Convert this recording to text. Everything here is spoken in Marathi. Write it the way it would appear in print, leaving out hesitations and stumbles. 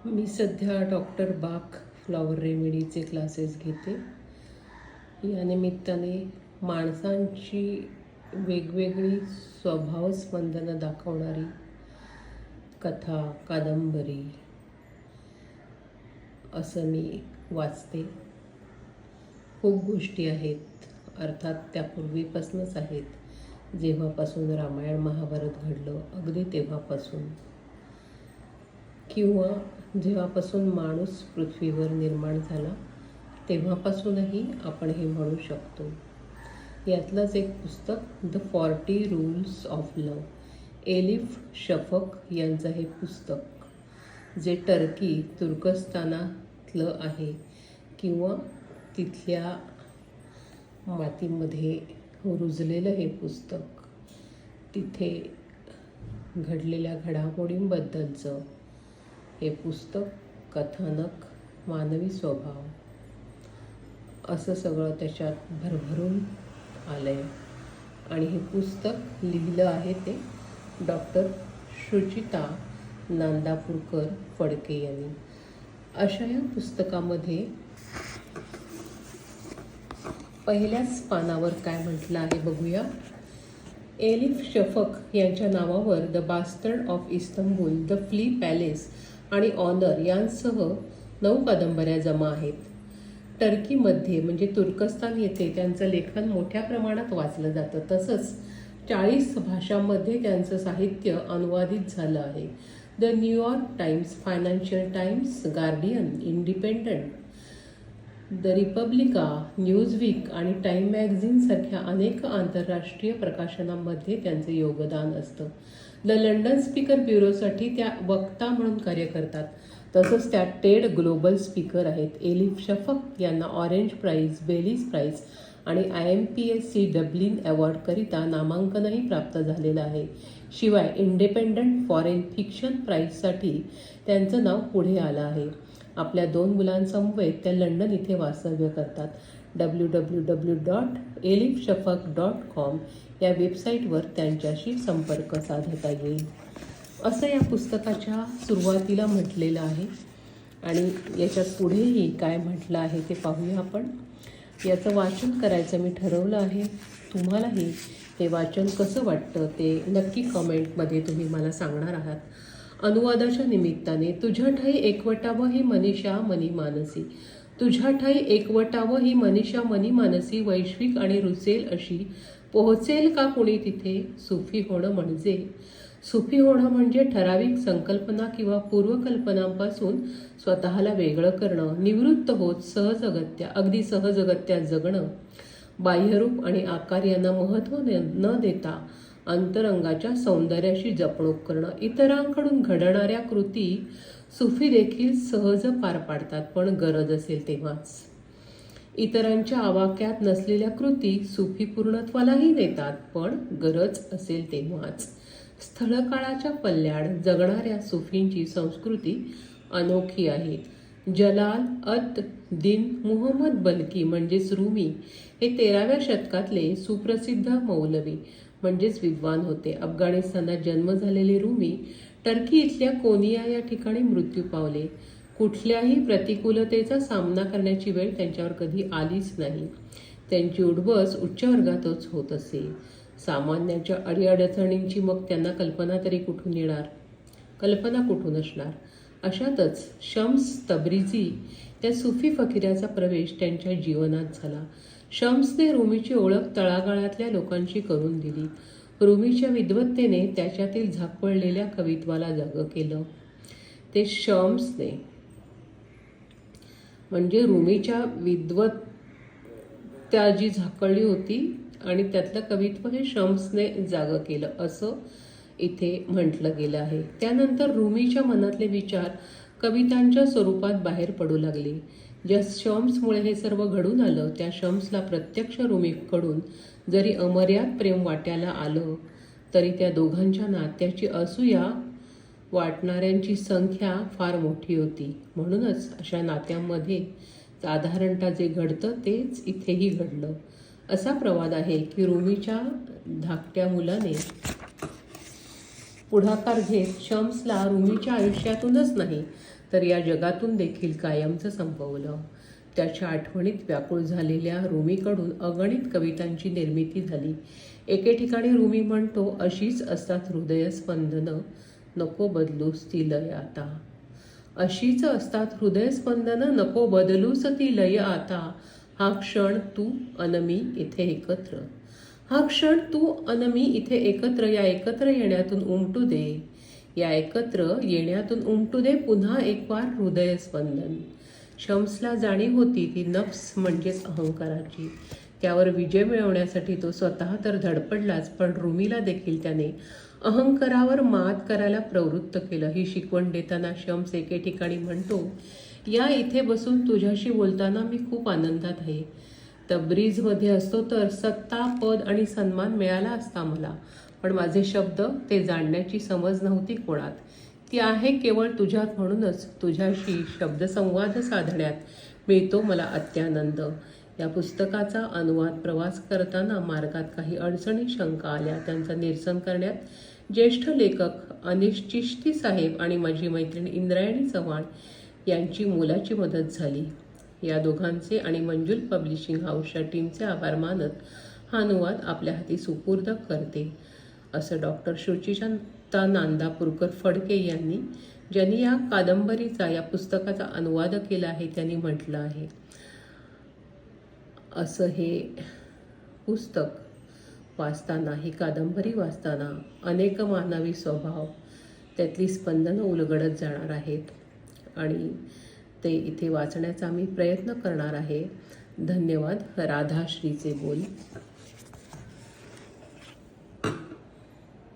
मी सध्या डॉक्टर बाक फ्लॉवर रेमेडीचे क्लासेस घेते. या निमित्ताने माणसांची वेगवेगळी स्वभावस्पंदनं दाखवणारी कथा, कादंबरी असं मी वाचते. खूप गोष्टी आहेत, अर्थात त्या पूर्वीपासूनच आहेत. जेव्हापासून रामायण महाभारत घडलं अगदी तेव्हापासून, किंवा जेव्हापासून माणूस पृथ्वीवर निर्माण झाला तेव्हापासूनही आपण हे म्हणू शकतो. यातलंच एक पुस्तक the 40 rules of love, elif Shafaq यांचं हे पुस्तक, जे टर्की तुर्कस्तानातलं आहे किंवा तिथल्या मातीमध्ये रुजलेलं हे पुस्तक. तिथे घडलेल्या घडामोडींबद्दलचं हे पुस्तक, कथानक, मानवी स्वभाव असं सगळं त्याच्यात भरभरून आलं आहे. आणि हे पुस्तक लिहिलं आहे ते डॉक्टर शुचिता नांदापूरकर फडके यांनी. अशा या पुस्तकामध्ये पहिल्याच पानावर काय म्हटलं आहे बघूया. एलिफ शफक यांच्या नावावर The Bastard of Istanbul, The Flea Palace आणि ऑनर यांसह 9 कादंबऱ्या जमा आहेत. टर्कीमध्ये म्हणजे तुर्कस्तान येथे त्यांचं लेखन मोठ्या प्रमाणात वाचलं जातं. तसंच 40 भाषांमध्ये त्यांचं साहित्य अनुवादित झालं आहे. The New York times, financial times, guardian, independent, the Republica, Newsweek आणि टाइम मॅगझिनसारख्या अनेक आंतरराष्ट्रीय प्रकाशनांमध्ये त्यांचे योगदान असतं. द लंडन स्पीकर ब्युरोसाठी त्या वक्ता म्हणून कार्य करतात. तसंच त्या टेड ग्लोबल स्पीकर आहेत. एलिफ शफक यांना ऑरेंज प्राईज, बेलीज प्राईज आणि IMPSC डब्लिन अवॉर्डकरिता नामांकनही प्राप्त झालेलं आहे. शिवाय इंडिपेंडंट फॉरेन फिक्शन प्राईजसाठी त्यांचं नाव पुढे आलं आहे. आपल्या 2 मुलांसमवेत त्या लंडन इथे वास्तव्य करतात. www.elifshafak.com या वेबसाईटवर त्यांच्याशी संपर्क साधता येईल, असं या पुस्तकाच्या सुरुवातीला म्हटलेलं आहे. आणि याच्यात पुढेही काय म्हटलं आहे ते पाहूया आपण. याचं वाचन करायचं मी ठरवलं आहे. तुम्हालाही हे वाचन कसं वाटतं ते नक्की कमेंटमध्ये तुम्ही मला सांगणार आहात. अनुवादाच्या निमित्ताने तुझ्या ठाई एकवटावं ही मनीषा मनी मानसी, तुझ्या ठाई एकवटावं ही मनीषा मनी मानसी, वैश्विक आणि रुचेल अशी पोहोचेल का कुणी तिथे. सुफी होणं म्हणजे, सुफी होणं म्हणजे ठराविक संकल्पना किंवा पूर्वकल्पनांपासून स्वतःला वेगळं करणं, निवृत्त होत सहजगत्या, अगदी सहजगत्या जगणं, बाह्यरूप आणि आकार यांना महत्त्व न देता अंतरंगाच्या सौंदर्याशी जपणूक करणं. इतरांकडून घडणाऱ्या कृती सुफी देखील सहज पार पाडतात, पण गरज असेल तेव्हाच. इतरांच्या आवाक्यात नसलेल्या कृती सुफी पूर्णत्वालाही नेतात, पण गरज असेल तेव्हाच. स्थळकाळाच्या पल्ल्याड जगणाऱ्या सुफींची संस्कृती अनोखी आहे. जलाल अद दिन मुहम्मद बल्की म्हणजेच रूमी हे 13व्या शतकातले सुप्रसिद्ध मौलवी म्हणजेच विद्वान होते. अफगाणिस्तानात जन्म झालेले रूमी टर्की इथल्या कोनिया या ठिकाणी मृत्यू पावले. कुठल्याही प्रतिकूलतेचा सामना करण्याची वेळ त्यांच्यावर कधी आलीच नाही. त्यांची उठबस उच्च वर्गातच होत असे. सामान्यांच्या अडीअडचणींची मग त्यांना कल्पना तरी कुठून येणार, कल्पना कुठून असणार. अशातच शम्स तब्रिजी त्या सुफी फकीराचा प्रवेश त्यांच्या जीवनात झाला. शम्सने रूमीची ओळख तळागाळातल्या लोकांशी करून दिली. रूमीच्या विद्वत्तेने त्याच्यातील झापडलेल्या कवित्वाला जागं केलं. ते शम्सने म्हणजे रूमीच्या विद्वत्ता जी झाकळली होती आणि त्यातलं कवित्व हे शम्सने जागं केलं, असं इथे म्हटलं गेलं आहे. त्यानंतर रूमीच्या मनातले विचार कवितांच्या स्वरूपात बाहेर पडू लागले. ज्या शम्समुळे हे सर्व घडून आलं त्या शम्सला प्रत्यक्ष रूमीकडून जरी अमर्याद प्रेम वाट्याला आलं तरी त्या दोघांच्या नात्याची असूया वाटणाऱ्यांची संख्या फार मोठी होती. म्हणूनच अशा नात्यांमध्ये साधारणतः जे घडतं तेच इथेही घडलं. असा प्रवाद आहे की रूमीच्या धाकट्या मुलाने पुढाकार घेत शम्सला रुमीच्या आयुष्यातूनच नाही तर या जगातून देखील कायमचं संपवलं. त्याच्या आठवणीत व्याकुळ झालेल्या रुमीकडून अगणित कवितांची निर्मिती झाली. एके ठिकाणी रुमी म्हणतो, अशीच असतात हृदयस्पंदनं, नको बदलूस ती लय आता. अशीच असतात हृदयस्पंदनं, नको बदलूस ती लय आता. हा क्षण तू अन मी इथे एकत्र. हा क्षण तू अन मी इथे एकत्र. या एकत्र येण्यातून उमटू दे, या एकत्र येण्यातून उमटू दे पुन्हा एक वार हृदयस्पंदन. शम्सला जाणीव होती ती नफ्स म्हणजेच अहंकाराची. त्यावर विजय मिळवण्यासाठी तो स्वतः तर धडपडलाच, पण रुमीला देखील त्याने अहंकारावर मात करायला प्रवृत्त केलं. ही शिकवण देताना शम्स एके ठिकाणी म्हणतो, या इथे बसून तुझ्याशी बोलताना मी खूप आनंदात आहे. तब्रीजमध्ये असतो तर सत्ता, पद आणि सन्मान मिळाला असता मला, पण माझे शब्द ते जाणण्याची समज नव्हती कोणात. ती आहे केवळ तुझ्यात. म्हणूनच तुझ्याशी शब्दसंवाद साधण्यात मिळतो मला अत्यानंद. या पुस्तकाचा अनुवाद प्रवास करताना मार्गात काही अडचणी, शंका आल्या. त्यांचं निरसन करण्यात ज्येष्ठ लेखक अनिश चिश्ती साहेब आणि माझी मैत्रीण इंद्रायणी चव्हाण यांची मोलाची मदत झाली. या दोघांचे आणि मंजुल पब्लिशिंग हाऊसच्या टीमचे आभार मानत हा अनुवाद आपल्या हाती सुपूर्द करते, असं डॉक्टर शुचिकांता नांदापूरकर फडके यांनी, ज्यांनी या कादंबरीचा, या पुस्तकाचा अनुवाद केला आहे, त्यांनी म्हटलं आहे. असं हे पुस्तक वाचताना, ही कादंबरी वाचताना अनेक मानवी स्वभाव, त्यातली स्पंदनं उलगडत जाणार आहेत आणि ते इथे वाचण्याचा मी प्रयत्न करणार आहे. धन्यवाद. राधाश्रीचे बोल.